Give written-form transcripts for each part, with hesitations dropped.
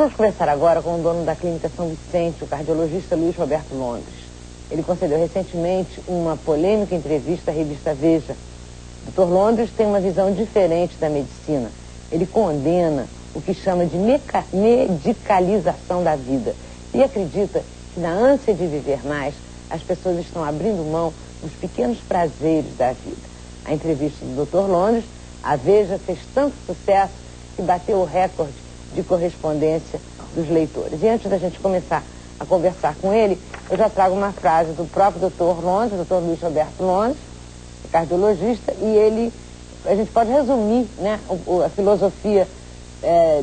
vamos conversar agora com o dono da Clínica São Vicente, o cardiologista Luiz Roberto Londres. Ele concedeu recentemente uma polêmica entrevista à revista Veja. O Dr. Londres tem uma visão diferente da medicina. Ele condena o que chama de medicalização da vida e acredita que na ânsia de viver mais, as pessoas estão abrindo mão dos pequenos prazeres da vida. A entrevista do Dr. Londres, a Veja, fez tanto sucesso que bateu o recorde de correspondência dos leitores. E antes da gente começar a conversar com ele, eu já trago uma frase do próprio Dr. Londres, Dr. Luiz Roberto Londres, cardiologista, e a gente pode resumir, né, a filosofia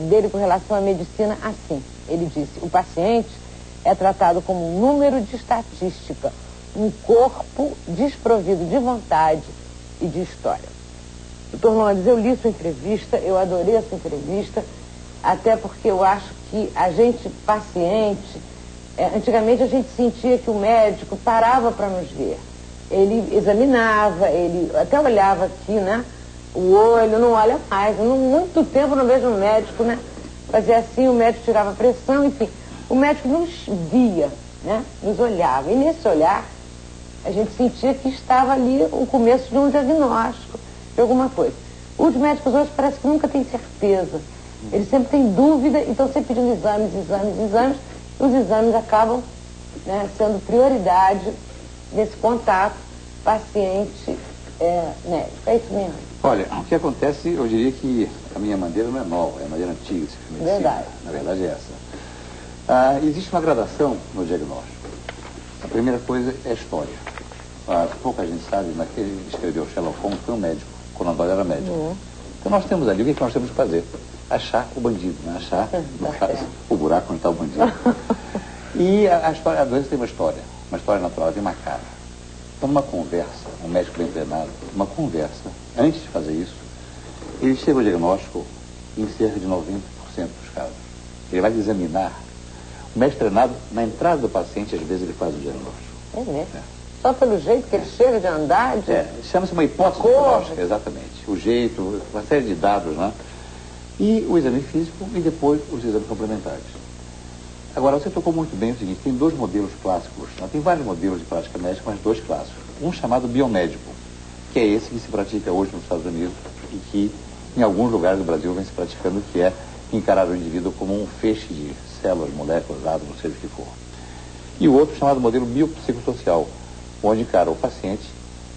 dele com relação à medicina assim. Ele disse: o paciente é tratado como um número de estatística, um corpo desprovido de vontade e de história. Dr. Londres, eu li sua entrevista, eu adorei a sua entrevista, até porque eu acho que a gente, paciente, antigamente a gente sentia que o médico parava para nos ver. Ele examinava, ele até olhava aqui, né? O olho, não olha mais. Muito tempo não vejo um médico, né? Fazia assim, o médico tirava a pressão, enfim. O médico nos via, né? Nos olhava. E nesse olhar, a gente sentia que estava ali o começo de um diagnóstico, de alguma coisa. Os médicos hoje parece que nunca têm certeza. Eles sempre têm dúvida e estão sempre pedindo exames. E os exames acabam, né, sendo prioridade nesse contato paciente-médico. É isso mesmo? Olha, o que acontece, eu diria que a minha maneira não é nova, é a maneira antiga de se medicina. Verdade. Na verdade é essa. Existe uma gradação no diagnóstico. A primeira coisa é a história. Pouca gente sabe, mas quem escreveu Sherlock Holmes foi um médico, Conan Doyle era médico. Então nós temos ali, o que nós temos que fazer? Achar o bandido, né? Achar, no caso, o buraco onde está o bandido. E a doença tem uma história natural, tem uma cara. Então, numa conversa, um médico bem treinado, uma conversa, antes de fazer isso, ele chega ao diagnóstico em cerca de 90% dos casos. Ele vai examinar. O médico treinado, na entrada do paciente, às vezes ele faz o diagnóstico. É mesmo? Só pelo jeito que ele chega de andar? Chama-se uma hipótese diagnóstica, exatamente. O jeito, uma série de dados, né? E o exame físico e depois os exames complementares. Agora, você tocou muito bem o seguinte: tem dois modelos clássicos, né? Tem vários modelos de prática médica, mas dois clássicos. Um chamado biomédico, que é esse que se pratica hoje nos Estados Unidos e que em alguns lugares do Brasil vem se praticando, que é encarar o indivíduo como um feixe de células, moléculas, átomos, seja o que for. E o outro chamado modelo biopsicossocial, onde encara o paciente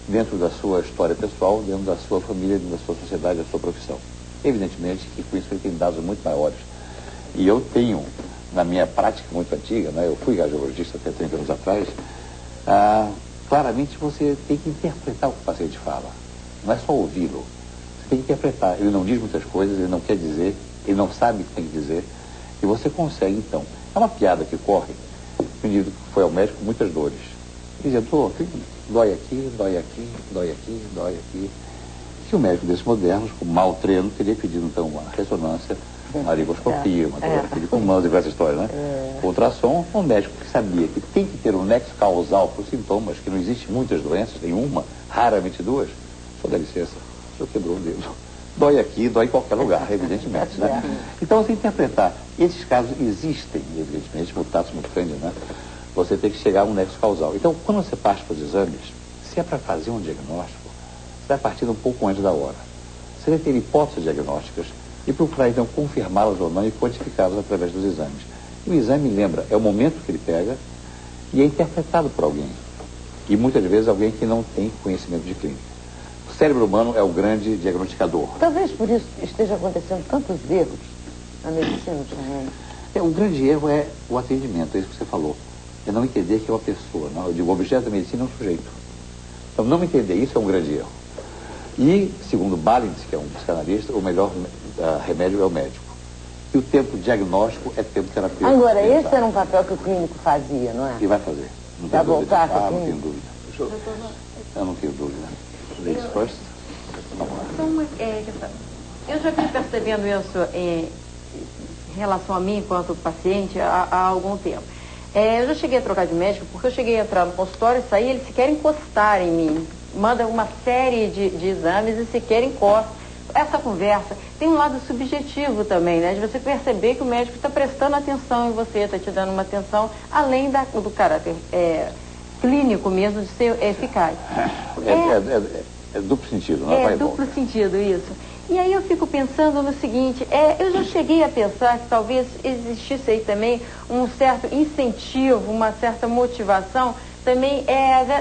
dentro da sua história pessoal, dentro da sua família, dentro da sua sociedade, da sua profissão. Evidentemente que com isso ele tem dados muito maiores. E eu tenho, na minha prática muito antiga, né, eu fui cardiologista até 30 anos atrás, claramente você tem que interpretar o que o paciente fala. Não é só ouvi-lo. Você tem que interpretar. Ele não diz muitas coisas, ele não quer dizer, ele não sabe o que tem que dizer. E você consegue, então. É uma piada que corre. O indivíduo que foi ao médico com muitas dores. Ele dizia: doutor, dói aqui, dói aqui, dói aqui, dói aqui. Que o médico desses modernos, com mau treino, teria pedido então uma ressonância, uma laringoscopia, uma tomografia de pulmão, diversas histórias, né? Ultrassom, um médico que sabia que tem que ter um nexo causal para os sintomas, que não existe muitas doenças, tem uma, raramente duas. Só dá licença, o senhor quebrou o dedo. Dói aqui, dói em qualquer lugar, evidentemente, né? Então, você interpretar. Esses casos existem, evidentemente, mutatis mutandis, né? Você tem que chegar a um nexo causal. Então, quando você parte para os exames, se é para fazer um diagnóstico, você vai partir um pouco antes da hora. Você vai ter hipóteses diagnósticas e procurar, então, confirmá-las ou não e quantificá-las através dos exames. E o exame, lembra, é o momento que ele pega e é interpretado por alguém. E muitas vezes alguém que não tem conhecimento de clínica. O cérebro humano é o grande diagnosticador. Talvez por isso esteja acontecendo tantos erros na medicina ultimamente. O grande erro é o atendimento, é isso que você falou. É não entender que é uma pessoa. Não? Eu digo, o objeto da medicina é um sujeito. Então, não entender isso é um grande erro. E, segundo Balint, que é um psicanalista, o melhor remédio é o médico. E o tempo diagnóstico é tempo terapêutico. Agora, esse era um papel que o clínico fazia, não é? E vai fazer. Não vai voltar para não tenho dúvida. Eu não tenho dúvida. Ladies first. Vamos lá. Eu já vim percebendo isso em relação a mim, enquanto paciente, há algum tempo. Eu já cheguei a trocar de médico, porque eu cheguei a entrar no consultório e sair, eles sequer encostar em mim. Manda uma série de exames e sequer encosta. essa conversa tem um lado subjetivo também, né? De você perceber que o médico está prestando atenção em você, está te dando uma atenção além do caráter clínico mesmo de ser eficaz. É duplo sentido, não é? É duplo sentido, isso. E aí eu fico pensando no seguinte, eu já cheguei a pensar que talvez existisse aí também um certo incentivo, uma certa motivação também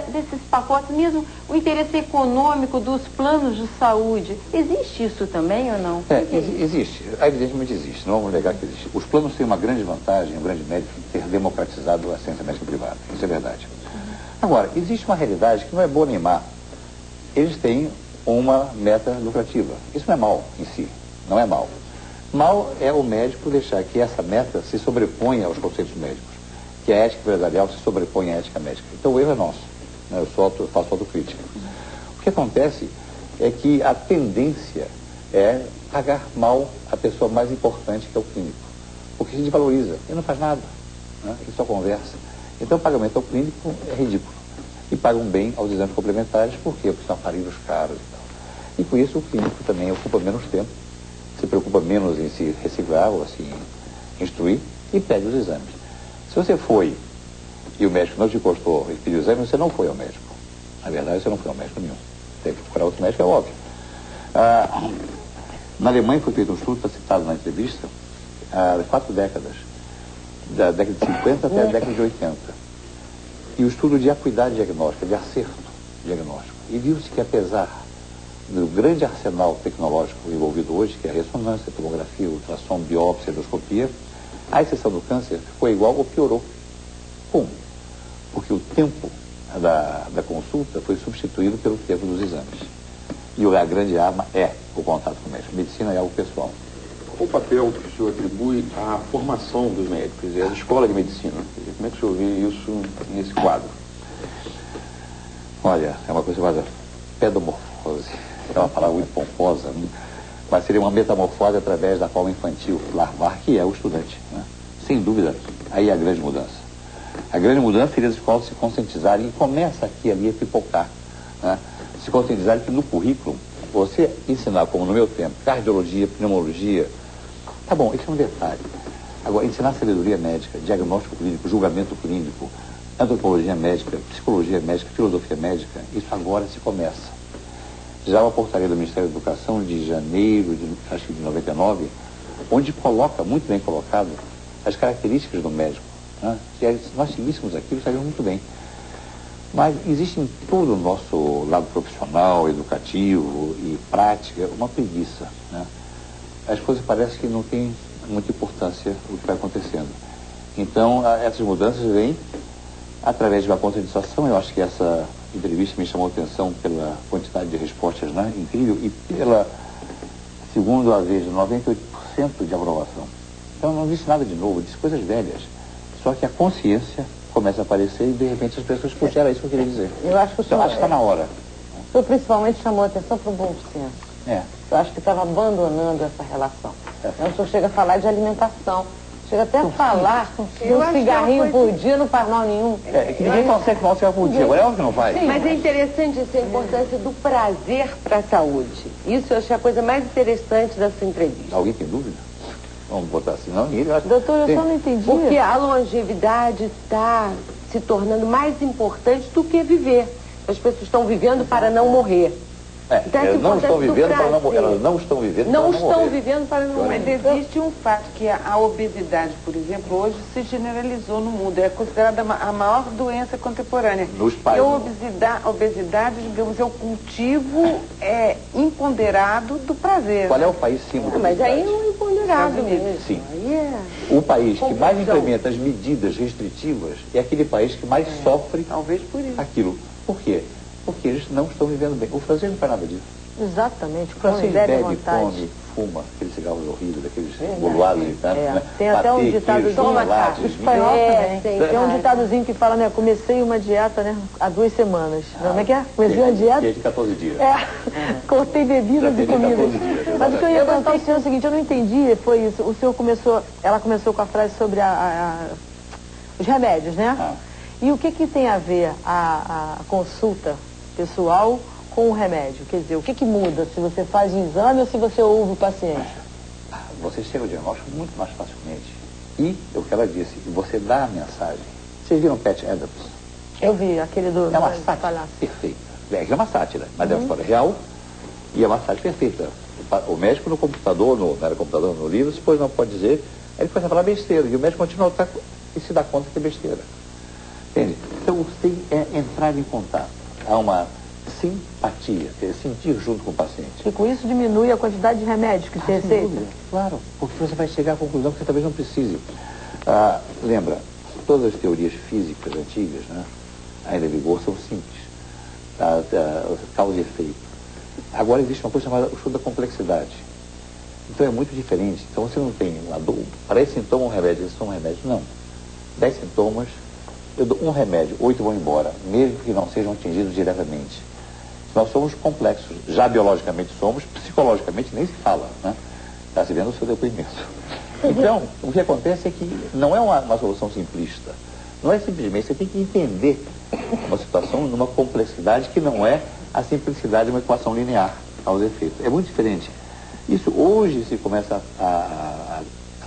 desses pacotes, mesmo o interesse econômico dos planos de saúde. Existe isso também ou não? Existe. Evidentemente existe. Não vamos negar que existe. Os planos têm uma grande vantagem, um grande mérito de ter democratizado a ciência médica privada. Isso é verdade. Agora, existe uma realidade que não é boa nem má. Eles têm uma meta lucrativa. Isso não é mal em si. Não é mal. Mal é o médico deixar que essa meta se sobreponha aos conceitos médicos. Que a ética empresarial se sobrepõe à ética médica. Então o erro é nosso. Né? Eu faço autocrítica. O que acontece é que a tendência é pagar mal a pessoa mais importante, que é o clínico. Porque se desvaloriza. Ele não faz nada. Né? Ele só conversa. Então o pagamento ao clínico é ridículo. E pagam bem aos exames complementares, por quê? Porque são aparelhos caros e tal. E com isso o clínico também ocupa menos tempo, se preocupa menos em se reciclar ou se instruir e pede os exames. Se você foi e o médico não te encostou e pediu o exame, você não foi ao médico. Na verdade, você não foi ao médico nenhum. Tem que procurar outro médico, é óbvio. Na Alemanha foi feito um estudo, está citado na entrevista, há 4 décadas, da década de 50 até a década de 80. E o estudo de acuidade diagnóstica, de acerto diagnóstico. E viu-se que apesar do grande arsenal tecnológico envolvido hoje, que é a ressonância, a tomografia, ultrassom, biópsia, endoscopia, a exceção do câncer ficou igual ou piorou. Como? Porque o tempo da consulta foi substituído pelo tempo dos exames. E a grande arma é o contato com o médico. Medicina é algo pessoal. Qual o papel que o senhor atribui à formação dos médicos e à escola de medicina? Como é que o senhor vê isso nesse quadro? Olha, é uma coisa chamada pedomorfose. É uma palavra muito pomposa, né? Mas seria uma metamorfose através da forma infantil, larvar, que é o estudante. Né? Sem dúvida, aí é a grande mudança. A grande mudança seria as escolas se conscientizarem, e começa aqui ali a pipocar. Né? Se conscientizarem que no currículo, você ensinar, como no meu tempo, cardiologia, pneumologia, tá bom, isso é um detalhe. Agora, ensinar sabedoria médica, diagnóstico clínico, julgamento clínico, antropologia médica, psicologia médica, filosofia médica, isso agora se começa. Já uma portaria do Ministério da Educação de janeiro, acho que de 99, onde coloca, muito bem colocado, as características do médico. Né? Se nós seguíssemos aquilo, estaríamos muito bem. Mas existe em todo o nosso lado profissional, educativo e prática uma preguiça. Né? As coisas parecem que não têm muita importância o que vai acontecendo. Então, essas mudanças vêm através de uma conscientização. Eu acho que essa entrevista me chamou a atenção pela quantidade de respostas, né? Incrível, e pela, segundo a vez, 98% de aprovação. Então não disse nada de novo, disse coisas velhas. Só que a consciência começa a aparecer e de repente as pessoas puxam, era isso que eu queria dizer. Eu acho que o senhor, acho que está na hora. O senhor principalmente chamou a atenção para o bom senso. Eu acho que estava abandonando essa relação. Então, o senhor chega a falar de alimentação. Chega até a falar de um cigarrinho por dia, não faz mal nenhum. Que ninguém consegue fumar um cigarro por dia, agora é óbvio que não faz. Sim, mas é interessante essa importância do prazer para a saúde. Isso eu achei a coisa mais interessante da sua entrevista. Alguém tem dúvida? Vamos botar assim, não? Ninguém acha. Doutor, eu só não entendi. Porque a longevidade está se tornando mais importante do que viver. As pessoas estão vivendo para não morrer. Então, elas não estão vivendo para não morrer. Elas não estão vivendo para não morrer. Não estão vivendo para não morrer. Mas existe um fato que a obesidade, por exemplo, hoje se generalizou no mundo. É considerada a maior doença contemporânea. Nos países. E a obesidade, digamos, é o cultivo imponderado do prazer. Qual é o país símbolo da Mas aí obesidade? é um imponderado mesmo. Sim. Aí O país que mais implementa as medidas restritivas é aquele país que mais sofre Talvez por isso. aquilo. Por quê? Porque eles não estão vivendo bem. O francês não faz nada disso. Exatamente. O francês bebe à bebe, vontade. come, fuma, aqueles cigarros horríveis, aqueles boluados de tanto, né? Tem até um Patê, ditadozinho, queijo, chocolate, o espanhol também. sim, Tem um ditadozinho que fala, né, comecei uma dieta, né, há 2 semanas. Como é que é? Comecei uma que é dieta? de 14 dias. Cortei bebidas e Já tem de comidas. 14 dias, Mas o que eu ia perguntar ao senhor é o seguinte, eu não entendi, foi isso. O senhor ela começou com a frase sobre os remédios, né? E o que tem a ver a consulta pessoal com o remédio? Quer dizer, o que muda se você faz o exame ou se você ouve o paciente? Você chega ao diagnóstico muito mais facilmente. E, é o que ela disse, você dá a mensagem. Vocês viram Pat Adams? Eu vi, aquele do... É uma sátira perfeita. É uma sátira, mas é uma história real e é uma sátira perfeita. O médico no computador, não era computador, no livro, depois não pode dizer, aí ele começa a falar besteira, e o médico continua e se dá conta que é besteira. Entende? Então você tem que entrar em contato. Há uma simpatia, quer dizer, sentir junto com o paciente. E com isso diminui a quantidade de remédios que se receita? Claro, porque você vai chegar à conclusão que você talvez não precise. Lembra, todas as teorias físicas antigas, né, ainda em vigor, são simples. Causa e efeito. Agora existe uma coisa chamada o estudo da complexidade. Então é muito diferente. Então você não tem uma dor. Para esse sintoma um remédio, esse sintoma um remédio. Não. 10 sintomas, eu dou um remédio, 8 vão embora, mesmo que não sejam atingidos diretamente. Nós somos complexos. Já biologicamente somos, psicologicamente nem se fala, né? Está se vendo o seu depoimento. Então, o que acontece é que não é uma solução simplista. Não é simplesmente, você tem que entender uma situação numa complexidade que não é a simplicidade de uma equação linear, causa e efeito. É muito diferente. Isso hoje se começa a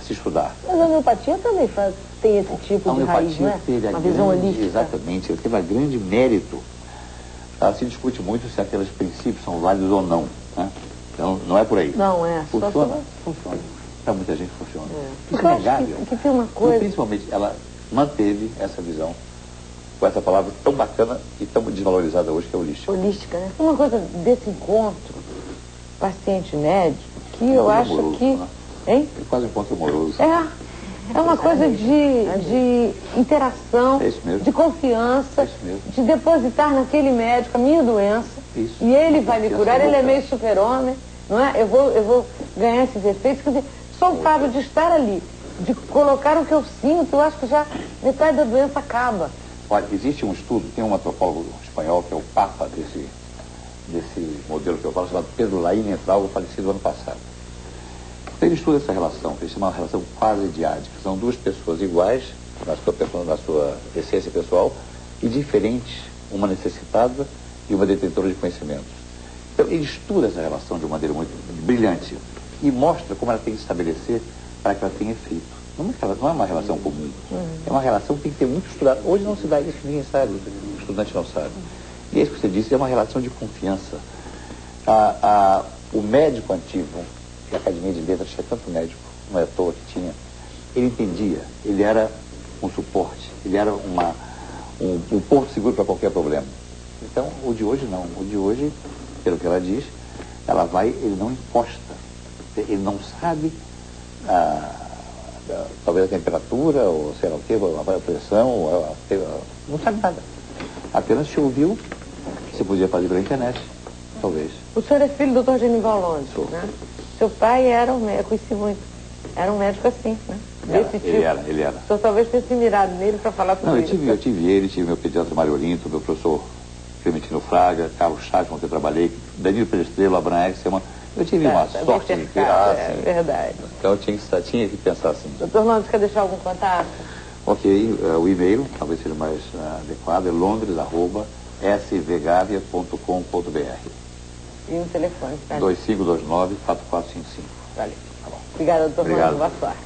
se estudar. Mas a homeopatia também tem esse tipo de raiz, né? Uma visão holística. Exatamente, ele teve um grande mérito. Se discute muito se aqueles princípios são válidos ou não, né? Então, não é por aí. Não é. Funciona? Funciona. Para muita gente funciona. Isso eu é acho negável. que tem uma coisa... E, principalmente, ela manteve essa visão com essa palavra tão bacana e tão desvalorizada hoje, que é holística. Holística, né? Uma coisa desse encontro paciente-médico que eu acho amoroso, que... Né? Hein? É quase um encontro amoroso. É uma coisa de interação, de confiança, de depositar naquele médico a minha doença. Isso. E ele vai me curar, ele é meio super-homem, não é? Eu vou ganhar esses efeitos. Quer dizer, só o fato de estar ali, de colocar o que eu sinto, eu acho que já metade da doença acaba. Olha, existe um estudo, tem um antropólogo espanhol que é o papa desse modelo que eu falo, chamado Pedro Laín Entralgo, falecido ano passado. Ele estuda essa relação, que ele chama uma relação quase diádica. São duas pessoas iguais, na sua essência pessoal, e diferentes, uma necessitada e uma detentora de conhecimentos. Então, ele estuda essa relação de uma maneira muito brilhante e mostra como ela tem que se estabelecer para que ela tenha efeito. Não é uma relação comum. É uma relação que tem que ter muito estudado. Hoje não se dá isso, ninguém sabe, o estudante não sabe. E é isso que você disse, é uma relação de confiança. O médico antigo, que a Academia de Letras tinha tanto médico, não é à toa que tinha, ele entendia, ele era um suporte, ele era um porto seguro para qualquer problema. Então, o de hoje não. O de hoje, pelo que ela diz, ela vai, ele não imposta, ele não sabe talvez a temperatura, ou sei lá o que, a pressão, não sabe nada. Apenas te ouviu, você podia fazer pela internet, talvez. O senhor é filho do Dr. Genival Londres, né? Seu pai era um médico, conheci muito. Era um médico assim, né? Desse tipo. Ele era. O senhor talvez tenha se mirado nele para falar com ele. Não, eu tive meu pediatra Mário Olinto, meu professor Clementino Fraga, Carlos Chaves, com quem eu trabalhei, Danilo Perestrelo, Abraham Exelman. Eu tive uma sorte de ter. É verdade. Então eu tinha que pensar assim. Doutor Londres, quer deixar algum contato? Ok, o e-mail, talvez seja mais adequado, é londres@svgavia.com.br. E um telefone, tá? 2529-4455. Valeu. Tá bom. Obrigada, doutor Londres. Boa sorte.